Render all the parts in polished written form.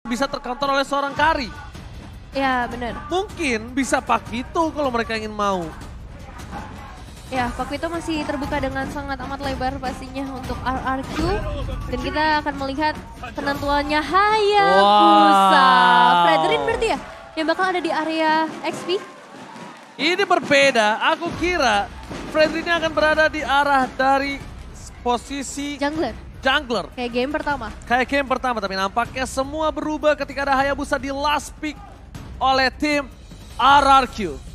bisa tercounter oleh seorang Kari. Ya benar. Mungkin bisa Pakito kalau mereka ingin mau. Ya, Pakito masih terbuka dengan sangat amat lebar pastinya untuk RRQ. Dan kita akan melihat penentuannya Hayabusa. Fredrin berarti ya, yang bakal ada di area XP. Ini berbeda, aku kira Fredrin akan berada di arah dari posisi jungler. Kayak game pertama. Tapi nampaknya semua berubah ketika ada Hayabusa di last pick oleh tim RRQ.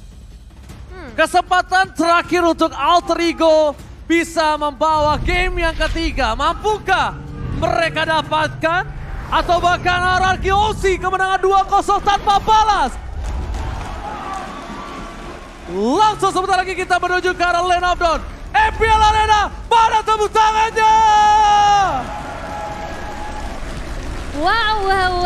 Kesempatan terakhir untuk Alter Ego bisa membawa game yang ketiga. Mampukah mereka dapatkan? Atau bahkan RRQ OC kemenangan 2-0 tanpa balas? Langsung sebentar lagi kita menuju ke arah lane of down. EPL Arena, mana tepuk tangannya? Wow.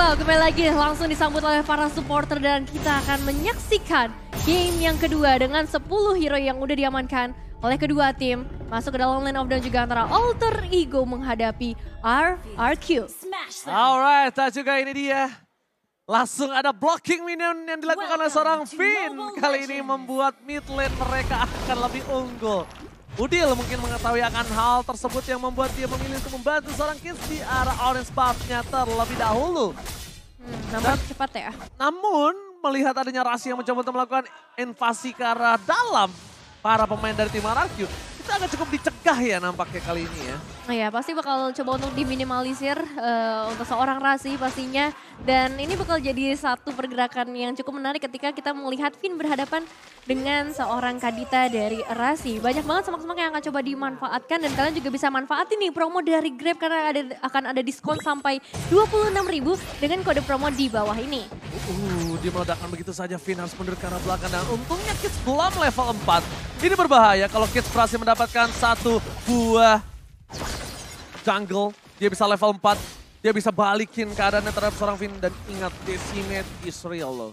Kembali lagi langsung disambut oleh para supporter dan kita akan menyaksikan game yang kedua dengan 10 hero yang udah diamankan oleh kedua tim. Masuk ke dalam lane of down juga antara Alter Ego menghadapi RRQ. Alright, juga ini dia. Langsung ada blocking minion yang dilakukan oleh seorang Finn. Kali ini membuat mid lane mereka akan lebih unggul. Udil mungkin mengetahui akan hal tersebut yang membuat dia memilih untuk membantu seorang Kids di arah orange buff-nya terlebih dahulu. Nampak cepat ya. Namun melihat adanya Rasi yang mencoba untuk melakukan invasi ke arah dalam para pemain dari tim RRQ, itu agak cukup dicegah ya nampaknya kali ini ya. Nah ya pasti bakal coba untuk diminimalisir untuk seorang Rasi pastinya. Dan ini bakal jadi satu pergerakan yang cukup menarik ketika kita melihat Finn berhadapan dengan seorang Kadita dari Rasi. Banyak banget semak-semak yang akan coba dimanfaatkan dan kalian juga bisa manfaatin nih promo dari Grab karena akan ada diskon sampai 26.000 dengan kode promo di bawah ini. Dia meledakkan begitu saja, Finn harus mundur ke arah belakang dan untungnya Kids belum level 4. Ini berbahaya kalau Kids berhasil mendapatkan satu buah jungle, dia bisa level 4. Dia bisa balikin keadaannya terhadap seorang Finn dan ingat Decimate Israel loh.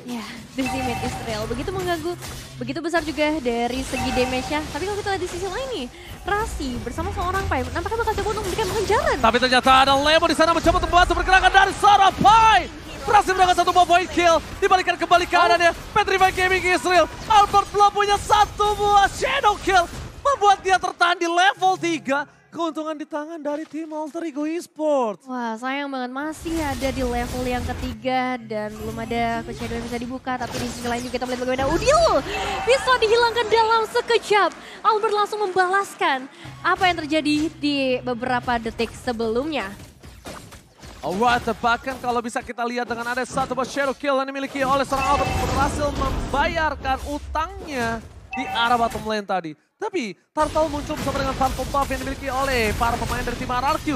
Ya, Decimate Israel begitu mengganggu, begitu besar juga dari segi damage-nya. Tapi kalau kita lihat di sisi lain nih, Rasi bersama seorang Pai nampaknya bakal coba untuk memberikan pengejaran. Tapi ternyata ada Lemo di sana mencoba untuk membantu pergerakan dari seorang Pai. Berhasil mendapatkan satu buah point kill, dibalikan kembali keadaannya. Petrify Gaming Israel, Albert belum punya satu buah shadow kill. Membuat dia tertahan di level 3. Keuntungan di tangan dari tim Alter Ego Esports. Wah sayang banget masih ada di level yang ketiga dan belum ada shadow yang bisa dibuka. Tapi di sisi lain juga kita melihat bagaimana Udil bisa dihilangkan dalam sekejap. Albert langsung membalaskan apa yang terjadi di beberapa detik sebelumnya. Alright, bahkan kalau bisa kita lihat dengan ada satu buah shadow kill yang dimiliki oleh seorang Albert berhasil membayarkan utangnya di arah bottom lane tadi. Tapi Turtle muncul bersama dengan Phantom Buff yang dimiliki oleh para pemain dari tim RRQ.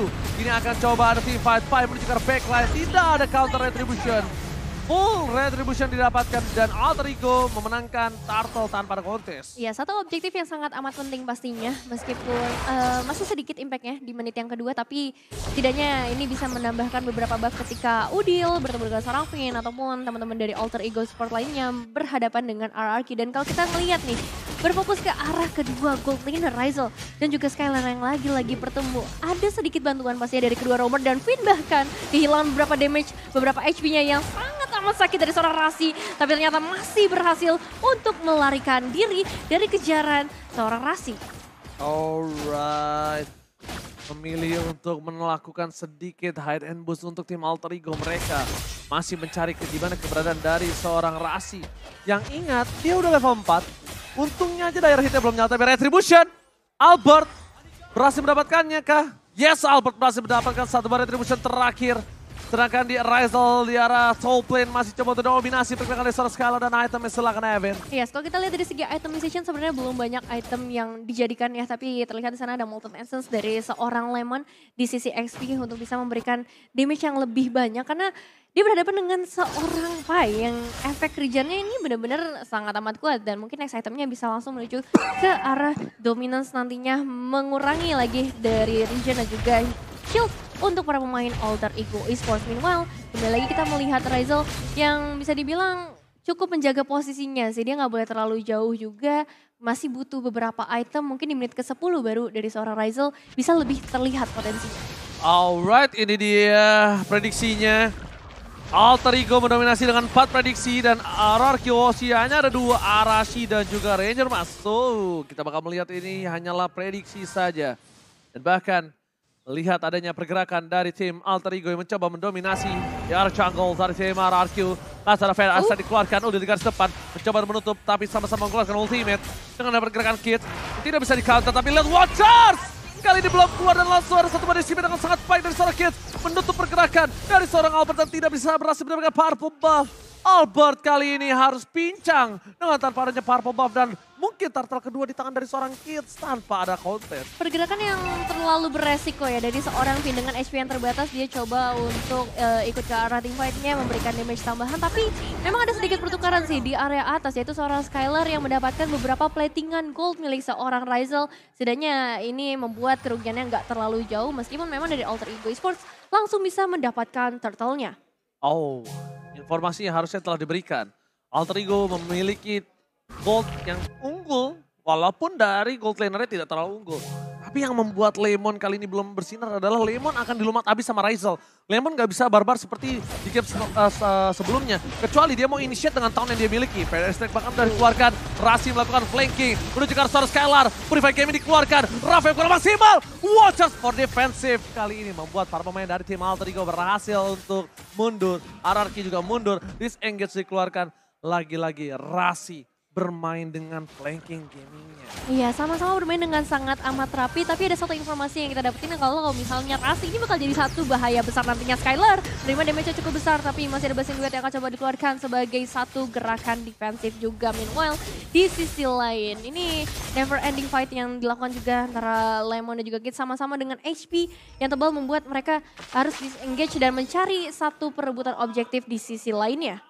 Ini akan coba ada team fight, Pai menuju ke backline, tidak ada counter retribution. Full retribution didapatkan dan Alter Ego memenangkan Turtle tanpa ada kontes. Ya, satu objektif yang sangat amat penting pastinya. Meskipun masih sedikit impactnya di menit yang kedua, tapi setidaknya ini bisa menambahkan beberapa buff ketika Udil bertemu dengan seorang Finn ataupun teman-teman dari Alter Ego Sport lainnya berhadapan dengan RRQ. Dan kalau kita melihat nih, berfokus ke arah kedua gold laner Ryzel dan juga Skylar yang lagi-lagi bertemu. Ada sedikit bantuan pastinya dari kedua roamer dan Finn bahkan kehilangan beberapa damage, beberapa HP-nya yang sangat amat sakit dari seorang Rasi. Tapi ternyata masih berhasil untuk melarikan diri dari kejaran seorang Rasi. Alright. Memilih untuk melakukan sedikit hide and boost untuk tim Alter Ego mereka. Masih mencari gimana keberadaan dari seorang Rasi. Yang ingat, dia udah level 4. Untungnya aja daerah hitnya belum nyata. Retribution, Albert berhasil mendapatkannya kah? Yes, Albert berhasil mendapatkan satu bar retribution terakhir. Sedangkan di Ryzel di arah top lane masih coba untuk dominasi pergerakan dari seorang Skylar dan itemnya silakan Evan. Yes, kalau kita lihat dari segi itemization sebenarnya belum banyak item yang dijadikan ya. Tapi terlihat di sana ada Molten Essence dari seorang Lemon di sisi XP untuk bisa memberikan damage yang lebih banyak. Karena dia berhadapan dengan seorang Pai yang efek regennya ini benar-benar sangat amat kuat. Dan mungkin next itemnya bisa langsung menuju ke arah dominance nantinya. Mengurangi lagi dari regen dan juga shield untuk para pemain Alter Ego Esports. Meanwhile, kembali lagi kita melihat Ryzel yang bisa dibilang cukup menjaga posisinya sih. Dia nggak boleh terlalu jauh juga. Masih butuh beberapa item, mungkin di menit ke-10 baru dari seorang Ryzel bisa lebih terlihat potensinya. Alright, ini dia prediksinya. Alter Ego mendominasi dengan 4 prediksi dan RRQ hanya ada 2, Arashi dan juga Ranger masuk. Kita bakal melihat ini hanyalah prediksi saja. Dan bahkan lihat adanya pergerakan dari tim Alter Ego yang mencoba mendominasi di arah jungle dari tim RRQ. Lazara Fair asal dikeluarkan, udah di garis depan, mencoba menutup tapi sama-sama mengeluarkan ultimate. Dengan ada pergerakan Kid, tidak bisa di counter tapi lihat Watchers! Kali ini belum keluar dan langsung ada satu management dengan sangat baik dari seorang Kid. Menutup pergerakan dari seorang Albert dan tidak bisa berhasil mendapatkan purple buff. Albert kali ini harus pincang dengan tanpa adanya purple buff dan mungkin turtle kedua di tangan dari seorang Kids tanpa ada counter. Pergerakan yang terlalu beresiko ya dari seorang Finn dengan HP yang terbatas. Dia coba untuk ikut ke arah teamfight-nya, memberikan damage tambahan. Tapi memang ada sedikit pertukaran sih di area atas, yaitu seorang Skylar yang mendapatkan beberapa platingan gold milik seorang Ryzel. Setidaknya ini membuat kerugiannya nggak terlalu jauh meskipun memang dari Alter Ego Esports langsung bisa mendapatkan turtle-nya. Oh, informasinya harusnya telah diberikan. Alter Ego memiliki gold yang unggul, walaupun dari gold lanernya tidak terlalu unggul. Tapi yang membuat Lemon kali ini belum bersinar adalah Lemon akan dilumat habis sama Ryzel. Lemon gak bisa barbar seperti di game sebelumnya. Kecuali dia mau initiate dengan town yang dia miliki. Fair Strike bahkan sudah dikeluarkan. Rasi melakukan flanking. Menuju ke arah Skylar. Purify game ini dikeluarkan. Rafael kurang maksimal. Watchers for defensive. Kali ini membuat para pemain dari tim Alter Ego berhasil untuk mundur. RRQ juga mundur. Disengage dikeluarkan. Lagi-lagi Rasi bermain dengan flanking gamingnya. Iya, sama-sama bermain dengan sangat amat rapi, tapi ada satu informasi yang kita dapetin kalau misalnya Rasi ini bakal jadi satu bahaya besar nantinya. Skylar terima damage cukup besar, tapi masih ada Blessing Duet yang akan coba dikeluarkan sebagai satu gerakan defensif juga. Meanwhile, di sisi lain, ini never ending fight yang dilakukan juga antara Lemon dan juga Kid sama-sama dengan HP yang tebal membuat mereka harus disengage dan mencari satu perebutan objektif di sisi lainnya.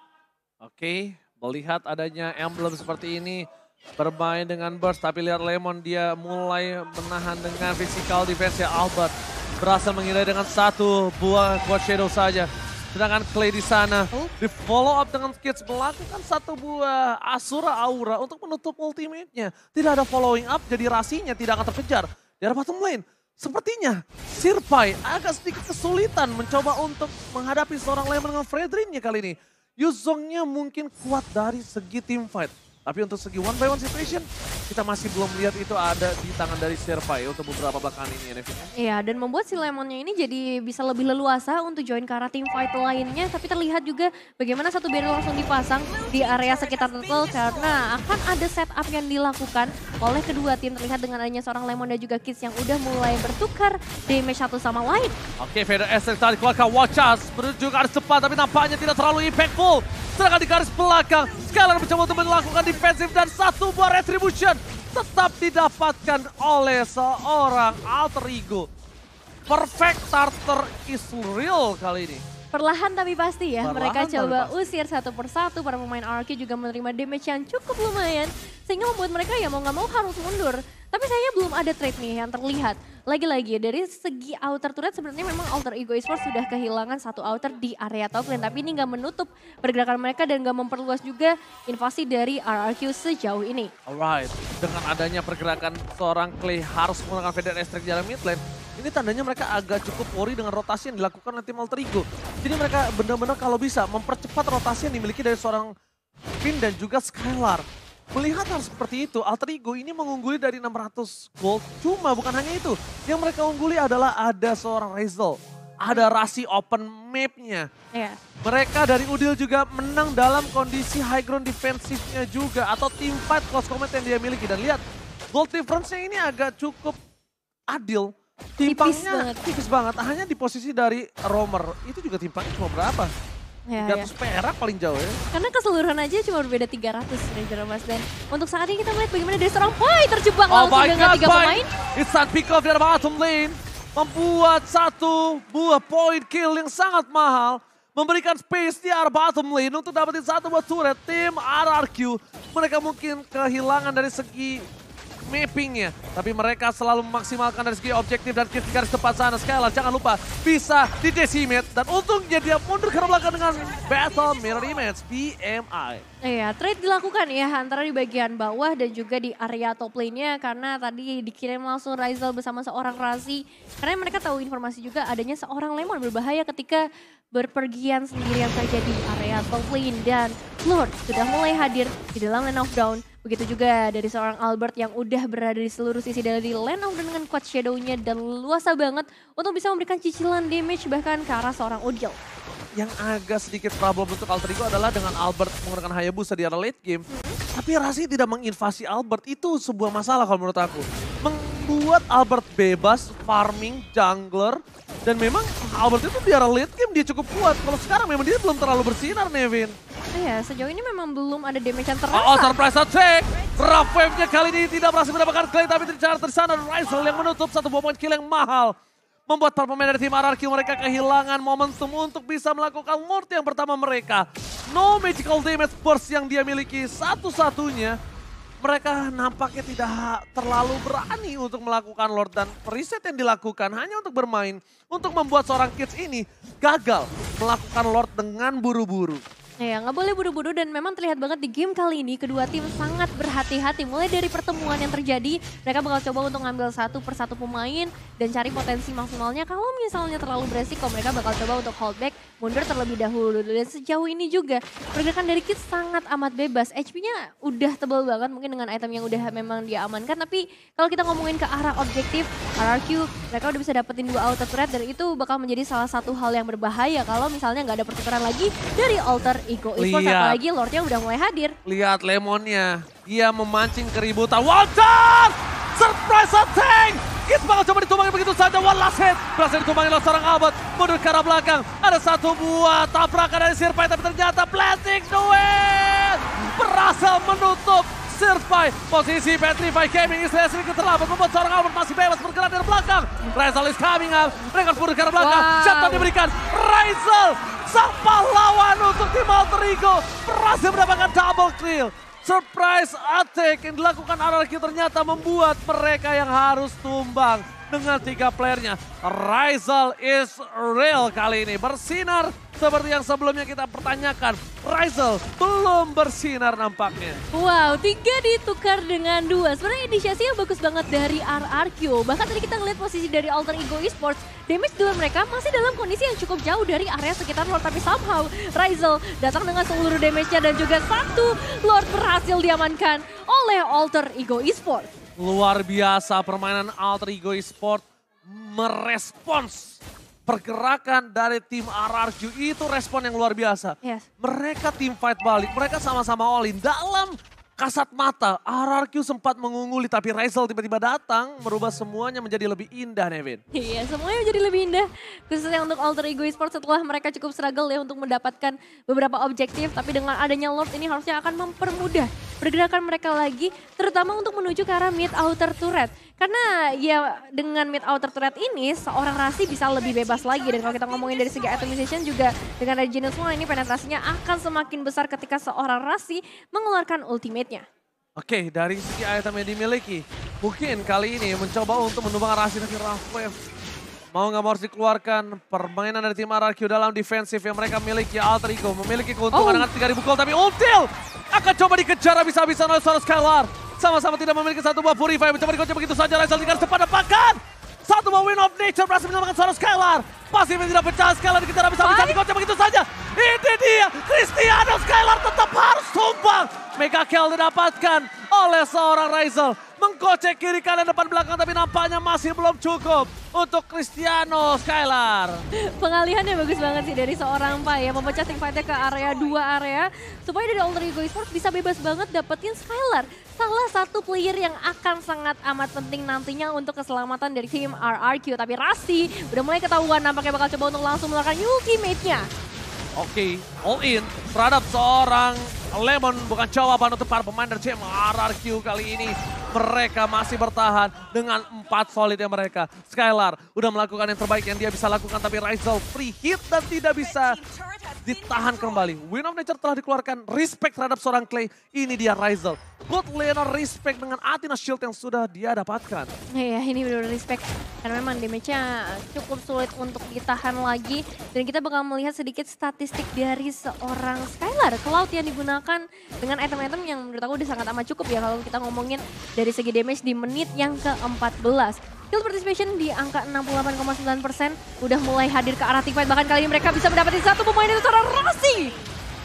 Oke. Melihat adanya emblem seperti ini, bermain dengan burst, tapi lihat Lemon dia mulai menahan dengan physical defense ya. Albert berhasil menghindari dengan satu buah quad shadow saja. Sedangkan Clay di sana di follow up dengan Kids melakukan satu buah Asura Aura untuk menutup ultimate-nya. Tidak ada following up, jadi Rasinya tidak akan terkejar. Di arah bottom lane, sepertinya Sirpai agak sedikit kesulitan mencoba untuk menghadapi seorang Lemon dengan Fredrin-nya kali ini. Yuzongnya mungkin kuat dari segi team fight. Tapi untuk segi one by one situation, kita masih belum lihat itu ada di tangan dari Sirpai untuk beberapa belakangan ini ya, Nevin. Iya, dan membuat si Lemonnya ini jadi bisa lebih leluasa untuk join ke arah team fight lainnya. Tapi terlihat juga bagaimana satu barrier langsung dipasang di area sekitar turtle karena akan ada setup yang dilakukan oleh kedua tim. Terlihat dengan adanya seorang Lemon dan juga Kids yang udah mulai bertukar damage satu sama lain. Oke, Vader Esther tadi keluarkan Watchers menuju ke arah depan tapi nampaknya tidak terlalu impactful. Sedangkan di garis belakang, Skylar mencoba untuk melakukan defensif dan satu buah retribution tetap didapatkan oleh seorang Alter Ego. Perfect starter is real kali ini. Perlahan tapi pasti ya, mereka coba pasti. usir satu persatu. Para pemain RRQ juga menerima damage yang cukup lumayan. Sehingga membuat mereka ya mau nggak mau harus mundur. Tapi sayangnya belum ada trade nih yang terlihat. Lagi-lagi dari segi outer turret sebenarnya memang Alter Ego Esports sudah kehilangan satu outer di area top lane. Tapi ini nggak menutup pergerakan mereka dan nggak memperluas juga invasi dari RRQ sejauh ini. Alright, dengan adanya pergerakan seorang Clay harus menggunakan Vader Esther di dalam mid lane. Ini tandanya mereka agak cukup worry dengan rotasi yang dilakukan oleh tim Alter Ego. Jadi mereka benar-benar kalau bisa mempercepat rotasi yang dimiliki dari seorang Finn dan juga Skylar. Melihat hal seperti itu, Alter Ego ini mengungguli dari 600 gold. Cuma bukan hanya itu, yang mereka ungguli adalah ada seorang Ryzel. Ada Rasi open map-nya. Yeah. Mereka dari Udil juga menang dalam kondisi high ground defensifnya juga. Atau team fight close combat yang dia miliki. Dan lihat, gold difference-nya ini agak cukup adil. Timpangnya tipis banget. Hanya di posisi dari Romer. Itu juga timpangnya cuma berapa? Ya, 300 perak paling jauh ya. Karena keseluruhan aja cuma berbeda 300 Ranger Mas. Dan untuk saat ini kita melihat bagaimana dari seorang Pai terjebak langsung dengan 3 pemain. It's that pick off dari bottom lane. Membuat satu buah point kill yang sangat mahal. Memberikan space di arah bottom lane untuk dapetin satu buah turret. Tim RRQ, mereka mungkin kehilangan dari segi mappingnya. Tapi mereka selalu memaksimalkan dari segi objektif dan kill di garis depan sana. Skylar jangan lupa bisa di decimate. Dan untungnya dia mundur ke belakang dengan Battle Mirror Image PMI. Iya, trade dilakukan ya antara di bagian bawah dan juga di area top lane-nya karena tadi dikirim langsung Ryzel bersama seorang Razi. Karena mereka tahu informasi juga adanya seorang Lemon berbahaya ketika berpergian sendirian saja di area top lane. Dan Lord sudah mulai hadir di dalam Land of Dawn. Begitu juga dari seorang Albert yang udah berada di seluruh sisi dari Land of Dawn dengan quad shadow-nya dan luasa banget untuk bisa memberikan cicilan damage bahkan ke arah seorang Odil. Yang agak sedikit problem untuk Alter Ego adalah dengan Albert menggunakan Hayabusa di area late game. Tapi Razi tidak menginvasi Albert, itu sebuah masalah kalau menurut aku. Membuat Albert bebas, farming, jungler. Dan memang Albert itu di area late game dia cukup kuat. Kalau sekarang memang dia belum terlalu bersinar, Nevin. Iya, sejauh ini memang belum ada damage yang terasa. Oh, surprise attack! Rough wave-nya kali ini tidak berhasil mendapatkan clay, tapi tercatat di sana Ryzel yang menutup satu buah poin kill yang mahal. Membuat para pemain dari tim RRQ mereka kehilangan momentum untuk bisa melakukan Lord yang pertama mereka. No magical damage burst yang dia miliki satu-satunya. Mereka nampaknya tidak terlalu berani untuk melakukan Lord. Dan reset yang dilakukan hanya untuk bermain. Untuk membuat seorang Kids ini gagal melakukan Lord dengan buru-buru. Ya, nggak boleh buru-buru dan memang terlihat banget di game kali ini kedua tim sangat berhati-hati. Mulai dari pertemuan yang terjadi, mereka bakal coba untuk ngambil satu persatu pemain dan cari potensi maksimalnya. Kalau misalnya terlalu beresiko, mereka bakal coba untuk hold back, mundur terlebih dahulu. Dan sejauh ini juga pergerakan dari Kids sangat amat bebas. HP-nya udah tebal banget mungkin dengan item yang udah memang dia amankan. Tapi kalau kita ngomongin ke arah objektif, RRQ mereka udah bisa dapetin 2 auto turret dan itu bakal menjadi salah satu hal yang berbahaya kalau misalnya nggak ada pertukaran lagi dari Alter Ego Esports, apalagi Lordnya udah mulai hadir. Lihat Lemonnya, dia memancing keributan. Walter! Surprise attack! Kids bakal coba ditumbangin begitu saja. One last hit. Berhasil ditumbangin oleh seorang Albert. Mundur ke arah belakang. Ada satu buah tabrakan dari Sirpai, tapi ternyata Blessing Duel berhasil menutup Sirpai. Posisi Petrify Gaming istilah sedikit terlambat membuat seorang Albert masih bebas bergerak dari belakang. Ryzel is coming up. Mereka harus mundur ke arah belakang. Shutdown diberikan. Ryzel, sang pahlawan untuk tim Alter Ego, berhasil mendapatkan double kill. Surprise attack yang dilakukan RRQ ternyata membuat mereka yang harus tumbang dengan 3 playernya. Ryzel is real kali ini, bersinar seperti yang sebelumnya kita pertanyakan. Ryzel belum bersinar nampaknya. Wow, 3 ditukar dengan 2. Sebenarnya inisiasinya bagus banget dari RRQ. Bahkan tadi kita ngeliat posisi dari Alter Ego Esports, damage duel mereka masih dalam kondisi yang cukup jauh dari area sekitar Lord. Tapi somehow Ryzel datang dengan seluruh damage-nya dan juga satu Lord berhasil diamankan oleh Alter Ego Esports. Luar biasa permainan Alter Ego Esports merespons pergerakan dari tim RRQ, itu respon yang luar biasa. Yes. Mereka tim fight balik, mereka sama-sama all in. Dalam kasat mata, RRQ sempat mengungguli tapi Ryzel tiba-tiba datang merubah semuanya menjadi lebih indah, Nevin. Iya, semuanya menjadi lebih indah. Khususnya untuk Alter Ego Esports setelah mereka cukup struggle ya untuk mendapatkan beberapa objektif. Tapi dengan adanya Lord ini harusnya akan mempermudah pergerakan mereka lagi, terutama untuk menuju ke arah mid outer turret. Karena ya dengan mid outer turret ini seorang Razi bisa lebih bebas lagi. Dan kalau kita ngomongin dari segi itemization juga dengan ada Genius One ini penetrasinya akan semakin besar ketika seorang Razi mengeluarkan ultimate-nya. Oke, dari segi item yang dimiliki, mungkin kali ini mencoba untuk menumbang Razi dari Rough Wave. Mau nggak mau harus dikeluarkan permainan dari tim RRQ dalam defensif yang mereka miliki. Alter Ego memiliki keuntungan dengan 3000 gold, tapi Ultil akan coba dikejar habis-habisan oleh seorang Skylar. Sama-sama tidak memiliki satu buah Purify, mencoba dikocok begitu saja. Ryzel di garis depan depakan. Satu buah Win of Nature berhasil menyelamatkan seorang Skylar. Pasifnya tidak pecah, Skylar dikejar habis-habisan, dikocok begitu saja. Ini dia, Cristiano. Skylar tetap harus tumbang. Mega kill didapatkan oleh seorang Ryzel. Mengkocek kiri kanan depan belakang, tapi nampaknya masih belum cukup untuk Cristiano Skylar. Pengalihannya bagus banget sih dari seorang Pai ya, memecah team fight-nya ke area 2 area. Supaya dari Alter Ego Esports bisa bebas banget dapetin Skylar. Salah satu player yang akan sangat amat penting nantinya untuk keselamatan dari tim RRQ. Tapi Razi udah mulai ketahuan nampaknya bakal coba untuk langsung melakukan ultimate-nya. Oke, all in terhadap seorang Lemon bukan jawaban untuk para pemain dari tim RRQ kali ini. Mereka masih bertahan dengan 4 solidnya mereka. Skylar udah melakukan yang terbaik yang dia bisa lakukan, tapi Ryzel free hit dan tidak bisa ditahan kembali. Wind of Nature telah dikeluarkan, respect terhadap seorang Clay. Ini dia Ryzel. God Leonard respect dengan Athena Shield yang sudah dia dapatkan. Iya, ini benar-benar respect. Karena memang damage-nya cukup sulit untuk ditahan lagi. Dan kita bakal melihat sedikit statistik dari seorang Skylar Cloud yang digunakan dengan item-item yang menurut aku udah sangat amat cukup ya kalau kita ngomongin dari segi damage di menit yang ke-14. Kill participation di angka 68,9% udah mulai hadir ke arah teamfight. Bahkan kali ini mereka bisa mendapatkan satu pemain itu seorang Rossi.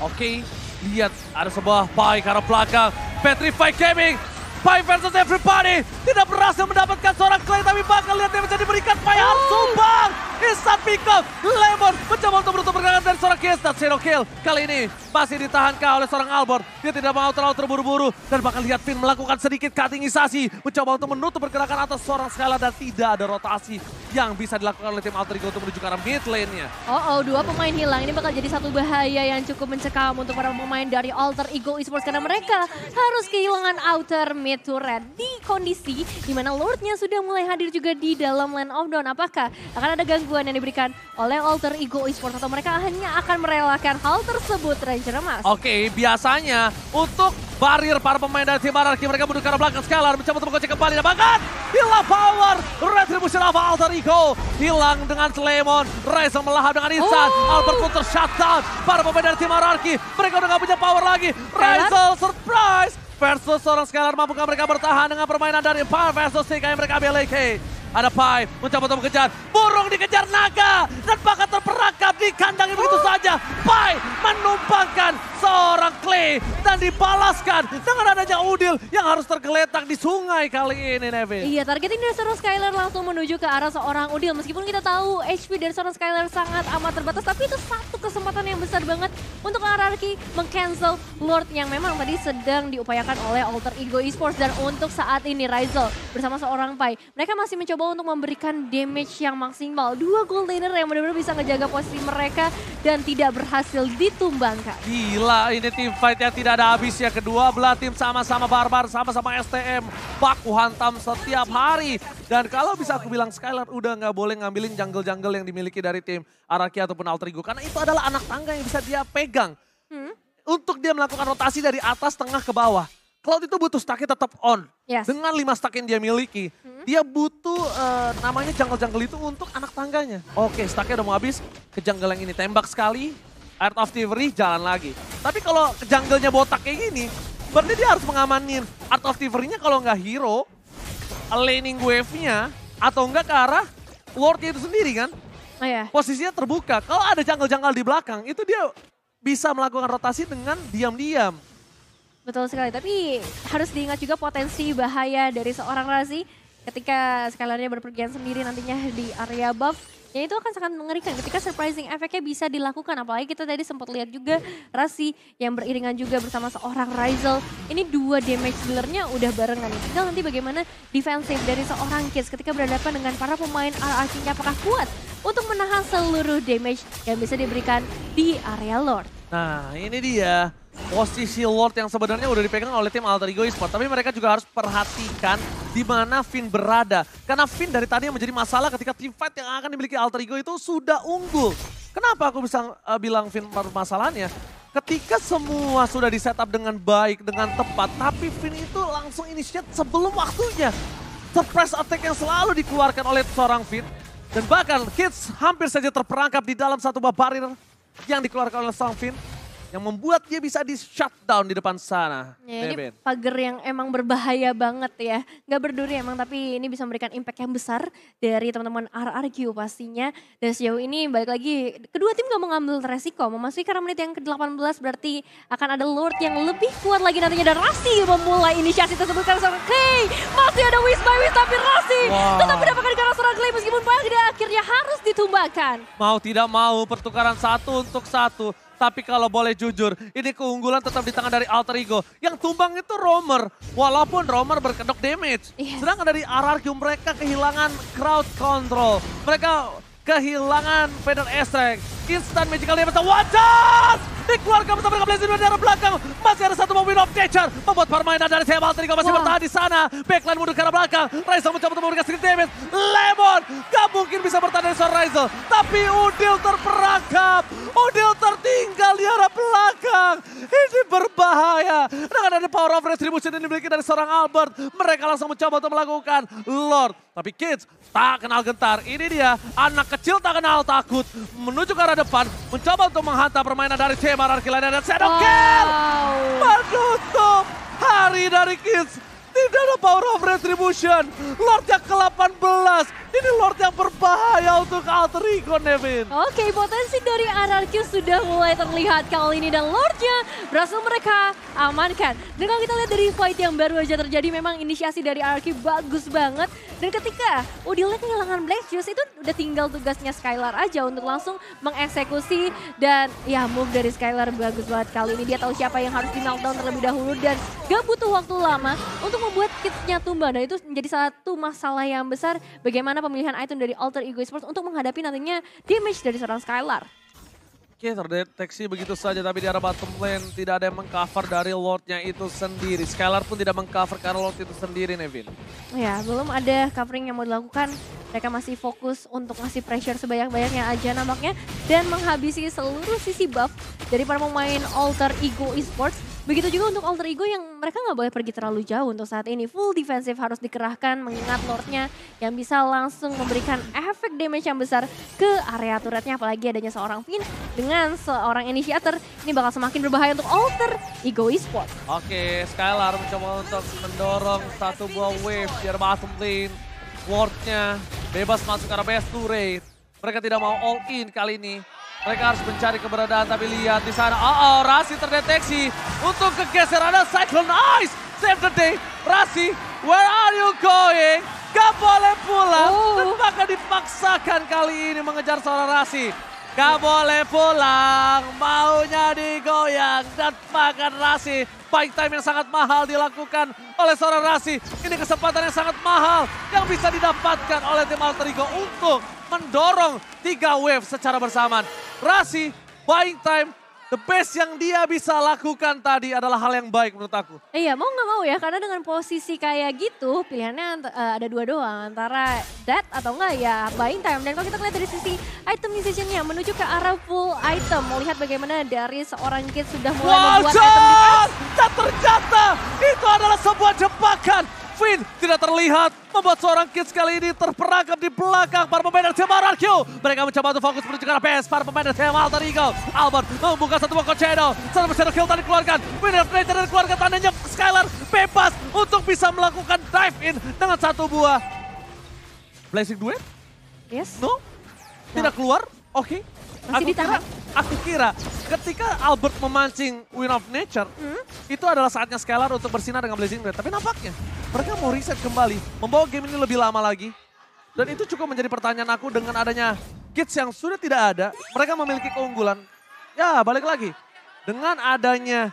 Oke, lihat ada sebuah Pai ke arah belakang. Petrify Gaming, Pai versus everybody. Tidak berhasil mendapatkan seorang Clay, tapi bakal lihat yang bisa diberikan. Pai harus sumbang. Instant pick up. Lemon mencoba untuk menutup pergerakan dari seorang Kiss. Dan zero kill. Kali ini masih ditahankah oleh seorang Albor. Dia tidak mau terlalu terburu-buru. Dan bakal lihat Finn melakukan sedikit cuttingisasi. Mencoba untuk menutup pergerakan atas seorang Skylar. Dan tidak ada rotasi yang bisa dilakukan oleh tim Alter Ego untuk menuju ke arah mid lane-nya. Dua pemain hilang. Ini bakal jadi satu bahaya yang cukup mencekam untuk para pemain dari Alter Ego Esports. Karena mereka harus kehilangan outer mid turret. Di kondisi dimana Lordnya sudah mulai hadir juga di dalam Land of Dawn. Apakah akan ada gangguan yang diberikan oleh Alter Ego Esports atau mereka hanya akan merelakan hal tersebut, Ranger Mas? Oke, biasanya untuk barir para pemain dari tim Ararki mereka mundur ke arah belakang. Skylar mencoba untuk mengocek kembali dan bahkan hilang power retribution of Alter Ego hilang dengan Lemon. Ryzel melahap dengan instan. Albert pun tershutdown. Para pemain dari tim Ararki mereka udah gak punya power lagi. Ryzel surprise versus seorang Skylar. Mampukah mereka bertahan dengan permainan dari Pai versus TK yang mereka miliki? Ada Pai mencoba untuk mengejar, burung dikejar naga dan bahkan terperangkap di kandangnya begitu saja. Pai menumpangkan seorang Clay dan dibalaskan dengan adanya Udil yang harus tergeletak di sungai kali ini, Nevin. Iya, targeting dari seorang Skylar langsung menuju ke arah seorang Udil. Meskipun kita tahu HP dari seorang Skylar sangat amat terbatas, tapi itu satu kesempatan yang besar banget untuk Ararki meng-cancel Lord yang memang tadi sedang diupayakan oleh Alter Ego Esports. Dan untuk saat ini Ryzel bersama seorang Pai, mereka masih mencoba untuk memberikan damage yang maksimal. Dua gold laner yang benar-benar bisa ngejaga posisi mereka dan tidak berhasil ditumbangkan. Gila, ini tim fight yang tidak ada habisnya. Kedua belah tim sama-sama barbar, sama-sama STM. Baku hantam setiap hari. Dan kalau bisa aku bilang Skylar udah nggak boleh ngambilin jungle-jungle yang dimiliki dari tim Ararki ataupun Alter Ego. Karena itu adalah anak tangga yang bisa dia pegang. Untuk dia melakukan rotasi dari atas tengah ke bawah. Cloud itu butuh stacknya tetap on. Yes. Dengan 5 stack yang dia miliki. Dia butuh namanya jungle-jungle itu untuk anak tangganya. Oke, stacknya udah mau habis. Ke jungle yang ini tembak sekali. Art of Thievery jalan lagi. Tapi kalau ke jungle-nya botak kayak gini, berarti dia harus mengamanin Art of Thievery-nya kalau nggak hero. Laning wave-nya. Atau enggak ke arah Lord-nya itu sendiri kan. Oh ya. Posisinya terbuka. Kalau ada jungle-jungle di belakang, itu dia bisa melakukan rotasi dengan diam-diam. Betul sekali, tapi harus diingat juga potensi bahaya dari seorang Razi ketika Skylar-nya berpergian sendiri nantinya di area buff. Ya itu akan sangat mengerikan ketika surprising efeknya bisa dilakukan. Apalagi kita tadi sempat lihat juga Razi yang beriringan juga bersama seorang Ryzel. Ini dua damage dealer-nya udah barengan. Tinggal nanti bagaimana defensif dari seorang Kids ketika berhadapan dengan para pemain RRQ-nya apakah kuat untuk menahan seluruh damage yang bisa diberikan di area Lord. Nah ini dia posisi Lord yang sebenarnya udah dipegang oleh tim Alter Ego Esports. Tapi mereka juga harus perhatikan di mana Finn berada. Karena Finn dari tadi yang menjadi masalah ketika team fight yang akan dimiliki Alter Ego itu sudah unggul. Kenapa aku bisa bilang Finn permasalahannya? Ketika semua sudah di setup dengan baik, dengan tepat. Tapi Finn itu langsung initiate sebelum waktunya. Surprise attack yang selalu dikeluarkan oleh seorang Finn. Dan bahkan Kids hampir saja terperangkap di dalam satu bab barrier yang dikeluarkan oleh seorang Finn. Yang membuat dia bisa di shutdown di depan sana. Ya, ini pagar yang emang berbahaya banget ya. Gak berduri emang, tapi ini bisa memberikan impact yang besar dari teman-teman RRQ pastinya. Dan sejauh ini balik lagi, kedua tim gak mengambil resiko. Memasuki karena menit yang ke-18 berarti akan ada Lord yang lebih kuat lagi nantinya. Dan Rasi memulai inisiasi tersebut karena seorang Clay. Masih ada Wish by Wish tapi Rasi tetap mendapatkan karena seorang Clay meskipun pada akhirnya harus ditumbangkan. Mau tidak mau pertukaran 1 untuk 1. Tapi kalau boleh jujur, ini keunggulan tetap di tangan dari Alter Ego. Yang tumbang itu Roamer, walaupun Roamer berkedok damage. Yes. Sedangkan dari RRQ mereka kehilangan crowd control. Mereka kehilangan Feather Extract. Instant magical damage, wajah! Dikeluarkan bersama mereka Blazing dari arah belakang. Masih ada satu mobil of nature. Membuat permainan dari tim Alter Ego masih bertahan di sana. Backline mundur ke arah belakang. Ryzel mencoba untuk memberikan sedikit damage. Lemon gak mungkin bisa bertahan dari seorang Ryzel. Tapi Udil terperangkap. Udil tertinggal di arah belakang. Ini berbahaya. Dengan ada power of retribution yang dimiliki dari seorang Albert. Mereka langsung mencoba untuk melakukan Lord. Tapi Kids tak kenal gentar. Ini dia, anak kecil tak kenal takut. Menuju ke arah depan, mencoba untuk menghantam permainan dari tim Ararki lainnya. Dan Shadow Kill menutup hari dari Kids. Tidak ada power of retribution. Lord yang ke-18. Ini Lord yang berbahaya untuk Alter Ego, Nevin. Oke, potensi dari RRQ sudah mulai terlihat kali ini dan Lordnya berhasil mereka amankan. Dan kalau kita lihat dari fight yang baru aja terjadi, memang inisiasi dari RRQ bagus banget. Dan ketika Udilnya kehilangan Black Juice, itu udah tinggal tugasnya Skylar aja untuk langsung mengeksekusi. Dan ya move dari Skylar bagus banget kali ini. Dia tahu siapa yang harus di-knockdown terlebih dahulu dan gak butuh waktu lama untuk membuat Kids-nya tumbang. Dan itu menjadi satu masalah yang besar bagaimana pemilihan item dari Alter Ego Esports untuk menghadapi nantinya damage dari seorang Skylar. Oke, terdeteksi begitu saja, tapi di arah bottom lane tidak ada yang mengcover dari Lordnya itu sendiri. Skylar pun tidak mengcover karena Lord itu sendiri, Nevin. Ya, belum ada covering yang mau dilakukan. Mereka masih fokus untuk ngasih pressure sebanyak-banyaknya aja nampaknya. Dan menghabisi seluruh sisi buff dari para pemain Alter Ego Esports. Begitu juga untuk Alter Ego yang mereka nggak boleh pergi terlalu jauh untuk saat ini. Full defensive harus dikerahkan mengingat Lordnya yang bisa langsung memberikan efek damage yang besar ke area turretnya. Apalagi adanya seorang Finn dengan seorang initiator. Ini bakal semakin berbahaya untuk Alter Ego Esports. Oke, Skylar mencoba untuk mendorong satu buah wave di arah bottom lane. Lordnya bebas masuk ke arah base turret. Mereka tidak mau all in kali ini. Mereka harus mencari keberadaan, tapi lihat di sana. Rasi terdeteksi untuk kegeser. Ada Cyclone Ice, save the day. Rasi, where are you going? Gak boleh pulang, bahkan dipaksakan kali ini mengejar seorang Rasi. Gak boleh pulang, maunya digoyang dan makan Rasi. Buying time yang sangat mahal dilakukan oleh seorang Rasi. Ini kesempatan yang sangat mahal yang bisa didapatkan oleh tim Alter Ego untuk mendorong 3 wave secara bersamaan. Rasi, buying time, the best yang dia bisa lakukan tadi adalah hal yang baik menurut aku. Iya, mau nggak mau ya, karena dengan posisi kayak gitu, pilihannya ada dua doang. Antara that atau enggak ya buying time. Dan kalau kita lihat dari sisi itemization-nya menuju ke arah full item. Mau lihat bagaimana dari seorang Kids sudah mulai membuat item defense. Dan ternyata itu adalah sebuah jebakan. Finn tidak terlihat, membuat seorang Kids kali ini terperangkap di belakang para pemain dari tim RRQ. Mereka mencoba untuk fokus menuju ke arah PS, para pemain dari tim Alter Ego. Albert membuka satu buah shadow, satu shadow kill tadi dikeluarkan. Winner of Nature dan keluarga tandanya Skylar bebas untuk bisa melakukan dive in dengan satu buah Blazing Duet. Yes. No, tidak keluar, oke. Masih ditahan. Aku kira ketika Albert memancing Wind of Nature, itu adalah saatnya Skylar untuk bersinar dengan Blazing Red. Tapi nampaknya mereka mau reset kembali, membawa game ini lebih lama lagi. Dan itu cukup menjadi pertanyaan aku dengan adanya Kids yang sudah tidak ada. Mereka memiliki keunggulan. Ya balik lagi, dengan adanya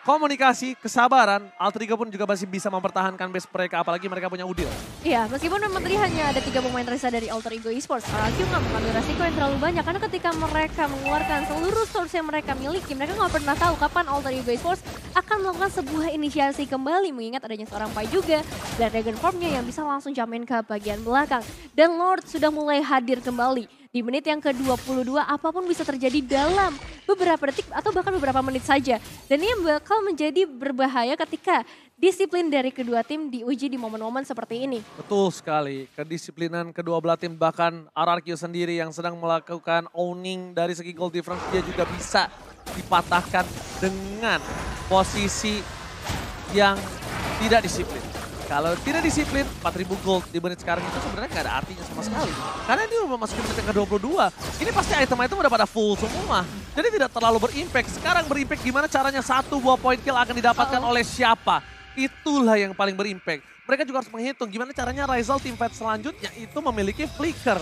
komunikasi, kesabaran, Alter Ego pun juga masih bisa mempertahankan base mereka, apalagi mereka punya Udil. Iya, meskipun memang tadi hanya ada 3 pemain resa dari Alter Ego Esports, RRQ nggak mengambil resiko yang terlalu banyak. Karena ketika mereka mengeluarkan seluruh source yang mereka miliki, mereka nggak pernah tahu kapan Alter Ego Esports akan melakukan sebuah inisiasi kembali. Mengingat adanya seorang Pai juga, dan Dragon Formnya yang bisa langsung jamin ke bagian belakang. Dan Lord sudah mulai hadir kembali. Di menit yang ke-22, apapun bisa terjadi dalam beberapa detik atau bahkan beberapa menit saja. Dan ini bakal menjadi berbahaya ketika disiplin dari kedua tim diuji di momen-momen seperti ini. Betul sekali, kedisiplinan kedua belah tim, bahkan RRQ sendiri yang sedang melakukan owning dari segi goal difference, dia juga bisa dipatahkan dengan posisi yang tidak disiplin. Kalau tidak disiplin, 4.000 gold di menit sekarang itu sebenarnya nggak ada artinya sama sekali. Karena ini udah memasuki menit yang ke-22, ini pasti item-item udah pada full semua. Jadi tidak terlalu berimpact. Sekarang berimpact gimana caranya satu buah point kill akan didapatkan oleh siapa. Itulah yang paling berimpact. Mereka juga harus menghitung gimana caranya Rizal team fight selanjutnya itu memiliki flicker.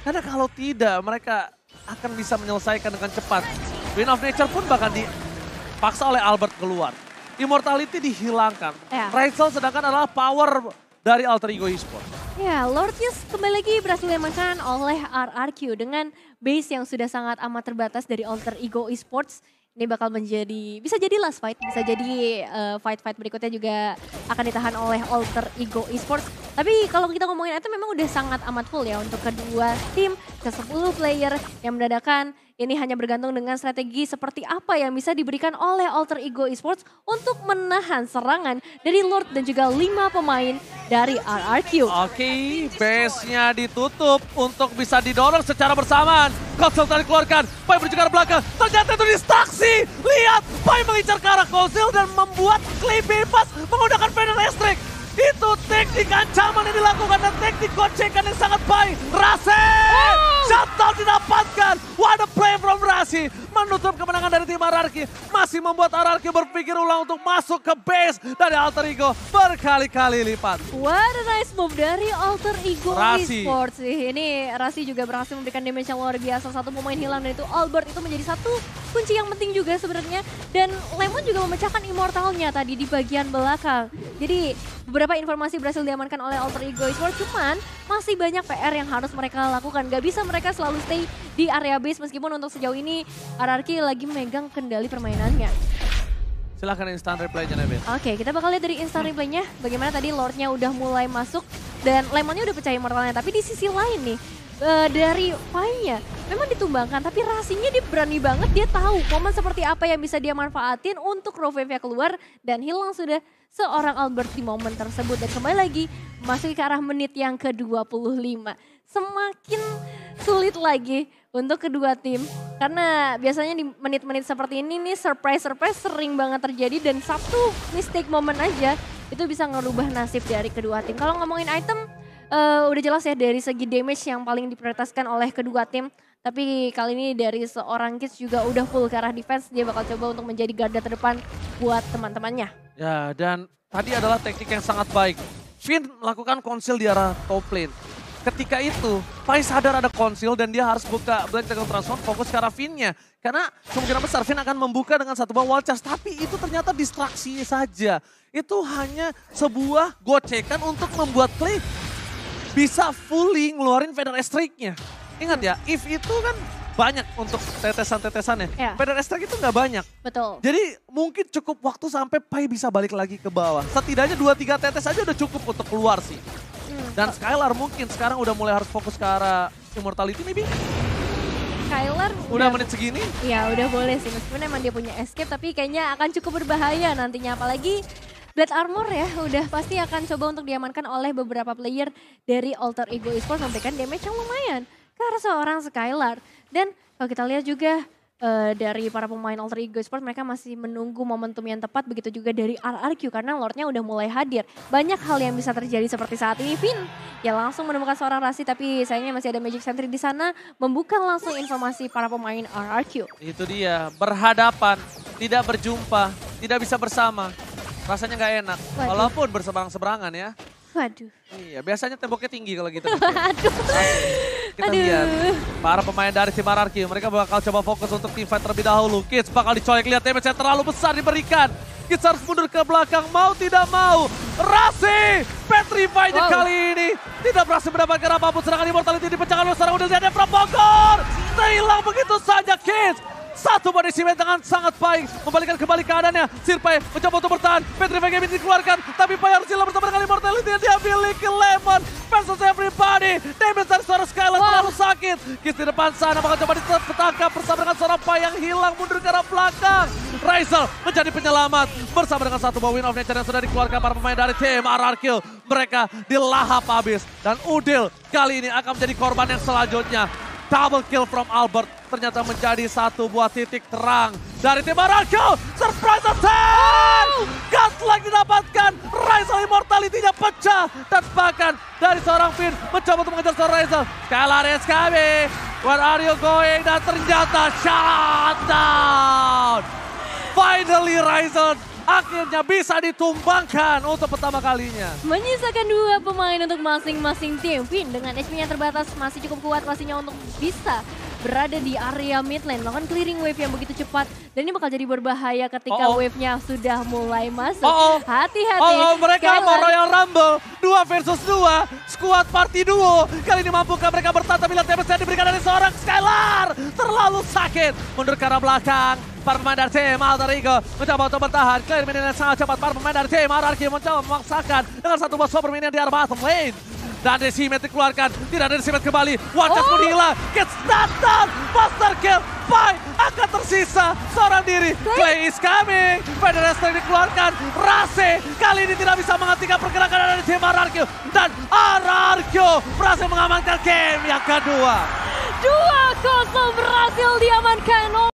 Karena kalau tidak, mereka akan bisa menyelesaikan dengan cepat. Wind of Nature pun bahkan dipaksa oleh Albert keluar. Immortality dihilangkan. Ya. Rizal sedangkan adalah power dari Alter Ego Esports. Ya, Lordnya kembali lagi berhasil diamankan oleh RRQ dengan base yang sudah sangat amat terbatas dari Alter Ego Esports. Ini bakal menjadi, bisa jadi last fight, bisa jadi fight-fight berikutnya juga akan ditahan oleh Alter Ego Esports. Tapi kalau kita ngomongin item memang udah sangat amat full ya untuk kedua tim ke 10 player yang mendadakan. Ini hanya bergantung dengan strategi seperti apa yang bisa diberikan oleh Alter Ego Esports untuk menahan serangan dari Lord dan juga 5 pemain dari RRQ. Oke, base-nya ditutup untuk bisa didorong secara bersamaan. Konsil tadi dikeluarkan, Pai menuju ke arah belakang. Ternyata itu distraksi. Lihat, Pai mengincar ke arah Konsil dan membuat Clay bebas menggunakan Venom Estrik. Itu teknik ancaman yang dilakukan dan teknik gocekan yang sangat baik. Rasi! Shutdown didapatkan. What a play from Rasi. Menutup kemenangan dari tim RRQ. Masih membuat RRQ berpikir ulang untuk masuk ke base dari Alter Ego berkali-kali lipat. What a nice move dari Alter Ego Rasi. Esports sih. Ini Rasi juga berhasil memberikan damage yang luar biasa. Satu pemain hilang dan itu Albert itu menjadi satu kunci yang penting juga sebenarnya. Dan Lemon juga memecahkan immortalnya tadi di bagian belakang. Jadi beberapa informasi berhasil diamankan oleh Alter Ego Esports, cuman masih banyak PR yang harus mereka lakukan. Gak bisa mereka selalu stay di area base meskipun untuk sejauh ini RRQ lagi megang kendali permainannya. Silahkan instant reply-nya, Nebel. Oke, kita bakal lihat dari instant replay-nya bagaimana tadi Lord-nya udah mulai masuk dan Lemonnya udah pecah immortalnya. Tapi di sisi lain nih, dari Pai-nya memang ditumbangkan, tapi Rasinya dia berani banget, dia tahu momen seperti apa yang bisa dia manfaatin untuk Rovevia keluar dan hilang sudah seorang Albert di momen tersebut. Dan kembali lagi masuk ke arah menit yang ke-25. Semakin sulit lagi untuk kedua tim karena biasanya di menit-menit seperti ini nih surprise sering banget terjadi dan satu mistake moment aja itu bisa ngerubah nasib dari kedua tim. Kalau ngomongin item udah jelas ya dari segi damage yang paling diprioritaskan oleh kedua tim. Tapi kali ini dari seorang Kids juga udah full ke arah defense. Dia bakal coba untuk menjadi garda terdepan buat teman-temannya. Ya, dan tadi adalah teknik yang sangat baik. Finn melakukan konsil di arah top lane. Ketika itu, Pai sadar ada konsil dan dia harus buka Black Dragon Transform fokus ke arah Finn-nya. Karena kemungkinan besar Finn akan membuka dengan satu buah wall charge. Tapi itu ternyata distraksi saja. Itu hanya sebuah gocekan untuk membuat Clay bisa fully ngeluarin Feather Strike-nya. Ingat ya, if itu kan banyak untuk tetesan-tetesannya. Ya. Feather Strike itu nggak banyak. Betul. Jadi mungkin cukup waktu sampai Pai bisa balik lagi ke bawah. Setidaknya 2-3 tetes aja udah cukup untuk keluar sih. Dan Skylar mungkin sekarang udah mulai harus fokus ke arah Immortality maybe. Skylar Udah menit segini? Ya udah boleh sih, meskipun emang dia punya escape tapi kayaknya akan cukup berbahaya nantinya. Apalagi Blood Armor ya udah pasti akan coba untuk diamankan oleh beberapa player dari Alter Ego Esports memberikan damage yang lumayan ke arah seorang Skylar. Dan kalau kita lihat juga dari para pemain Alter Ego Esports mereka masih menunggu momentum yang tepat, begitu juga dari RRQ karena Lordnya udah mulai hadir. Banyak hal yang bisa terjadi seperti saat ini. Finn ya langsung menemukan seorang Rasi tapi sayangnya masih ada Magic Sentry di sana membuka langsung informasi para pemain RRQ. Itu dia, berhadapan, tidak berjumpa, tidak bisa bersama. Rasanya nggak enak, Waduh. walaupun berseberang-seberangan ya. Waduh. Iya, biasanya temboknya tinggi kalau gitu. Aduh. Kita lihat para pemain dari tim RRQ, mereka bakal coba fokus untuk team fight terlebih dahulu. Kids bakal dicoyek, lihat damage yang terlalu besar diberikan. Kids harus mundur ke belakang, mau tidak mau. Rasi, Petrify-nya kali ini tidak berhasil mendapatkan apapun. Serangan Immortality dipecahkan oleh seorang udah lihat Efra Bogor. Hilang begitu saja Kids. Satu body cement dengan sangat baik, membalikan kembali keadaannya. Sirpai mencoba untuk bertahan, Petrify Game dikeluarkan, tapi Pai harus hilang bersama dengan Immortality yang diambil ke Lemon versus everybody. Damage dari seorang Skylar terlalu sakit. Kiss di depan sana bakal coba ditangkap bersama dengan seorang Pai yang hilang mundur ke arah belakang. Raisel menjadi penyelamat bersama dengan satu buah Win of Nature yang sudah dikeluarkan para pemain dari tim RRQ. Mereka dilahap habis dan Udil kali ini akan menjadi korban yang selanjutnya. Double kill from Albert ternyata menjadi satu buah titik terang dari tim RRQ. Surprise attack! Godlike didapatkan, Raisel Immortality-nya pecah. Dan bahkan dari seorang Finn mencoba untuk mengejar seorang Raisel. Skylar SKB, where are you going? Dan ternyata shutdown. Finally Raisel akhirnya bisa ditumbangkan untuk pertama kalinya. Menyisakan dua pemain untuk masing-masing tim. Finn dengan HP-nya terbatas masih cukup kuat pastinya untuk bisa berada di area mid lane. Melakukan clearing wave yang begitu cepat. Dan ini bakal jadi berbahaya ketika wave-nya sudah mulai masuk. Hati-hati. Mereka mau Royal Rumble 2 versus 2. Squad party duo. Kali ini mampukah mereka bertahan? Tapi lihat damage yang diberikan dari seorang Skylar. Terlalu sakit. Mundur ke arah belakang. Para pemain dari tim Alter Ego mencoba untuk bertahan. Clear minion yang sangat cepat. Para pemain dari tim RRQ mencoba memaksakan dengan satu buah super minion di arah bottom lane. Dan Decimet dikeluarkan, tidak ada Decimet kembali. One shot pun hilang, gets down, master kill, Pai akan tersisa seorang diri. Clay is coming, Federation dikeluarkan, Rase kali ini tidak bisa menghentikan pergerakan dari tim RRQ. Dan RRQ berhasil mengamankan game yang kedua. 2-0 berhasil diamankan.